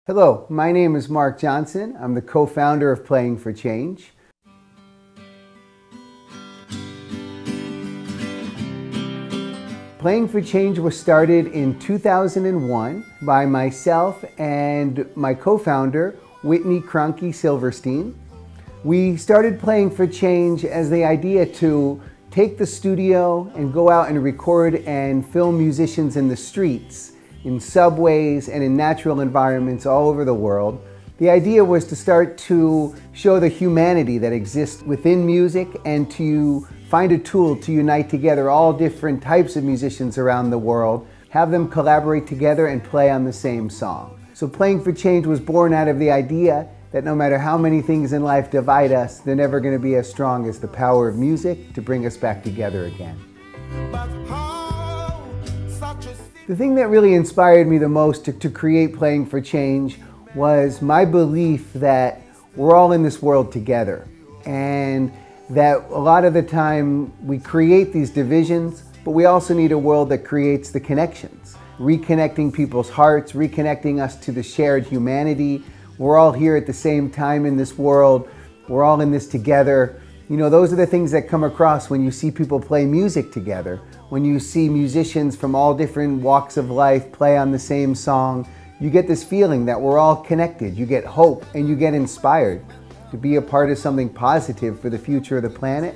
Hello, my name is Mark Johnson. I'm the co-founder of Playing for Change. Playing for Change was started in 2001 by myself and my co-founder, Whitney Cronky Silverstein. We started Playing for Change as the idea to take the studio and go out and record and film musicians in the streets, in subways and in natural environments all over the world. The idea was to start to show the humanity that exists within music and to find a tool to unite together all different types of musicians around the world, have them collaborate together and play on the same song. So Playing for Change was born out of the idea that no matter how many things in life divide us, they're never going to be as strong as the power of music to bring us back together again. The thing that really inspired me the most to create Playing for Change was my belief that we're all in this world together, and that a lot of the time we create these divisions, but we also need a world that creates the connections, reconnecting people's hearts, reconnecting us to the shared humanity. We're all here at the same time in this world. We're all in this together. You know, those are the things that come across when you see people play music together. When you see musicians from all different walks of life play on the same song, you get this feeling that we're all connected. You get hope and you get inspired to be a part of something positive for the future of the planet.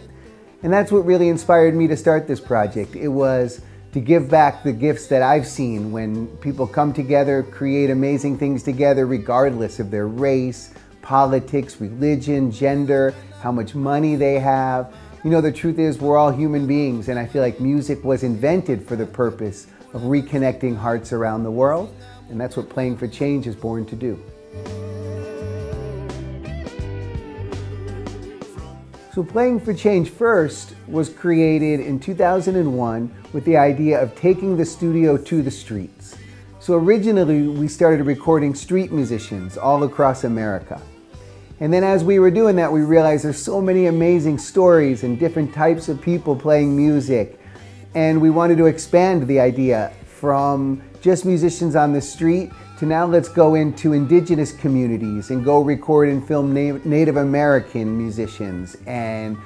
And that's what really inspired me to start this project. It was to give back the gifts that I've seen when people come together, create amazing things together, regardless of their race, politics, religion, gender, how much money they have. You know, the truth is we're all human beings, and I feel like music was invented for the purpose of reconnecting hearts around the world, and that's what Playing for Change is born to do. So Playing for Change first was created in 2001 with the idea of taking the studio to the streets. So originally we started recording street musicians all across America. And then as we were doing that, we realized there's so many amazing stories and different types of people playing music. And we wanted to expand the idea from just musicians on the street to now let's go into indigenous communities and go record and film Native American musicians, and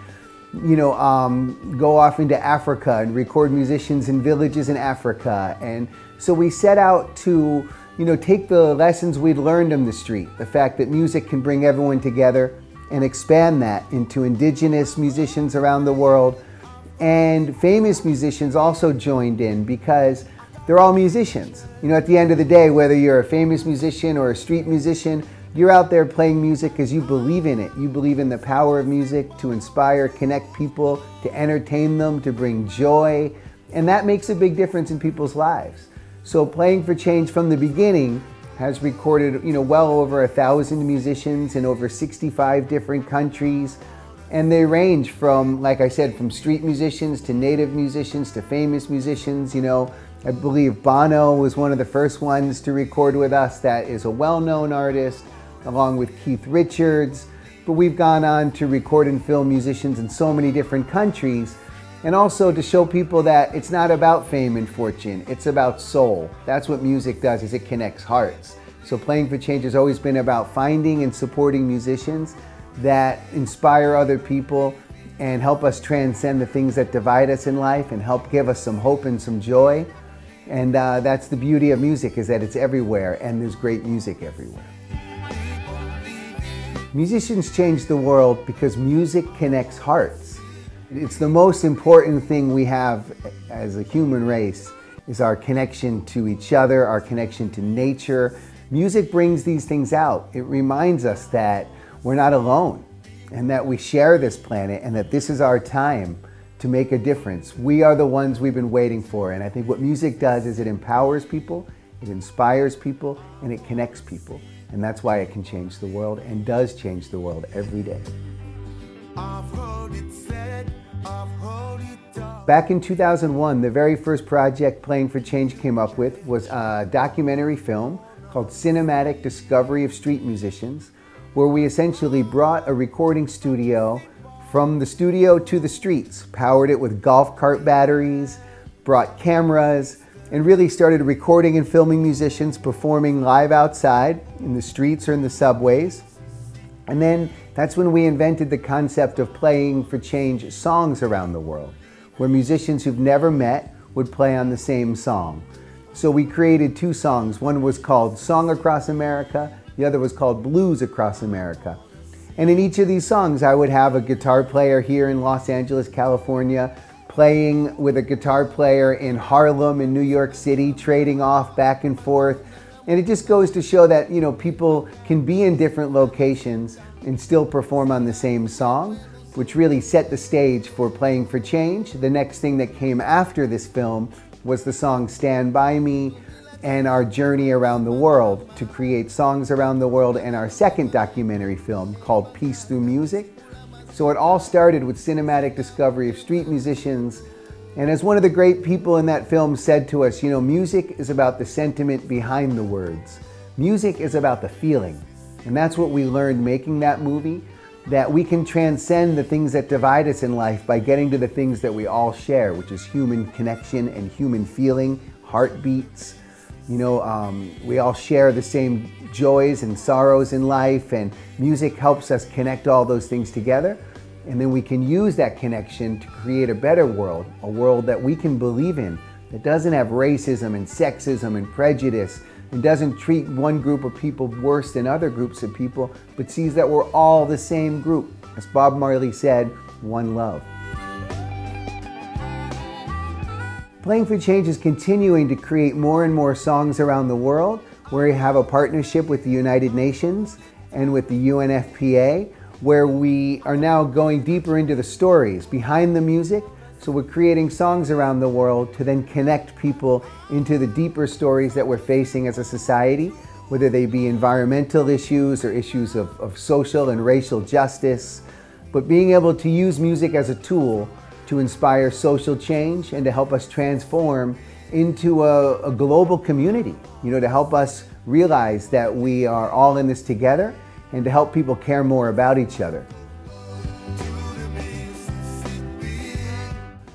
go off into Africa and record musicians in villages in Africa. And so we set out to take the lessons we'd learned on the street, the fact that music can bring everyone together, and expand that into indigenous musicians around the world. And famous musicians also joined in because they're all musicians. You know, at the end of the day, whether you're a famous musician or a street musician, you're out there playing music because you believe in it. You believe in the power of music to inspire, connect people, to entertain them, to bring joy. And that makes a big difference in people's lives. So Playing for Change from the beginning has recorded, well over 1,000 musicians in over 65 different countries. And they range from, like I said, from street musicians to native musicians to famous musicians. I believe Bono was one of the first ones to record with us that is a well-known artist, along with Keith Richards. But we've gone on to record and film musicians in so many different countries, and also to show people that it's not about fame and fortune, it's about soul. That's what music does, is it connects hearts. So Playing for Change has always been about finding and supporting musicians that inspire other people and help us transcend the things that divide us in life and help give us some hope and some joy. And that's the beauty of music, is that it's everywhere, and there's great music everywhere. Musicians change the world because music connects hearts. It's the most important thing we have as a human race, is our connection to each other, our connection to nature. Music brings these things out. It reminds us that we're not alone, and that we share this planet, and that this is our time to make a difference. We are the ones we've been waiting for. And I think what music does is it empowers people, it inspires people, and it connects people. And that's why it can change the world, and does change the world every day. Back in 2001, the very first project Playing for Change came up with was a documentary film called Cinematic Discovery of Street Musicians, where we essentially brought a recording studio from the studio to the streets, powered it with golf cart batteries, brought cameras, and really started recording and filming musicians performing live outside in the streets or in the subways. And then that's when we invented the concept of playing for change songs around the world, where musicians who've never met would play on the same song. So we created two songs. One was called Song Across America, the other was called Blues Across America. And in each of these songs, I would have a guitar player here in Los Angeles, California, playing with a guitar player in Harlem in New York City, trading off back and forth. And it just goes to show that, you know, people can be in different locations and still perform on the same song, which really set the stage for Playing for Change. The next thing that came after this film was the song Stand By Me and our journey around the world to create songs around the world, and our second documentary film called Peace Through Music. So it all started with cinematic discovery of street musicians. And as one of the great people in that film said to us, you know, music is about the sentiment behind the words. Music is about the feeling. And that's what we learned making that movie, that we can transcend the things that divide us in life by getting to the things that we all share, which is human connection and human feeling, heartbeats. You know, we all share the same joys and sorrows in life, and music helps us connect all those things together. And then we can use that connection to create a better world, a world that we can believe in, that doesn't have racism and sexism and prejudice, and doesn't treat one group of people worse than other groups of people, but sees that we're all the same group. As Bob Marley said, one love. Playing for Change is continuing to create more and more songs around the world, where we have a partnership with the United Nations and with the UNFPA, where we are now going deeper into the stories behind the music. So we're creating songs around the world to then connect people into the deeper stories that we're facing as a society, whether they be environmental issues or issues of social and racial justice. But being able to use music as a tool to inspire social change and to help us transform into a global community, you know, to help us realize that we are all in this together and to help people care more about each other.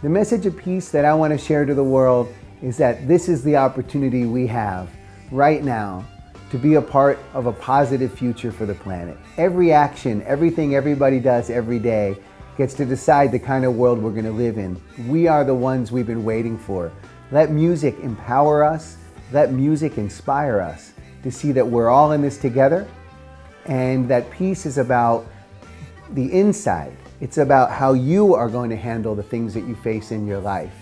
The message of peace that I want to share to the world is that this is the opportunity we have right now to be a part of a positive future for the planet. Every action, everything everybody does every day gets to decide the kind of world we're going to live in. We are the ones we've been waiting for. Let music empower us. Let music inspire us to see that we're all in this together, and that peace is about the inside. It's about how you are going to handle the things that you face in your life.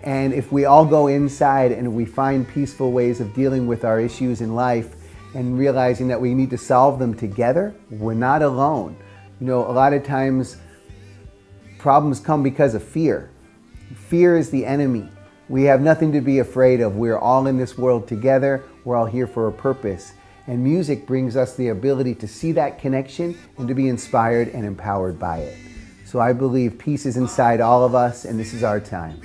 And if we all go inside and we find peaceful ways of dealing with our issues in life and realizing that we need to solve them together, we're not alone. You know, a lot of times problems come because of fear. Fear is the enemy. We have nothing to be afraid of. We're all in this world together. We're all here for a purpose. And music brings us the ability to see that connection and to be inspired and empowered by it. So I believe peace is inside all of us, and this is our time.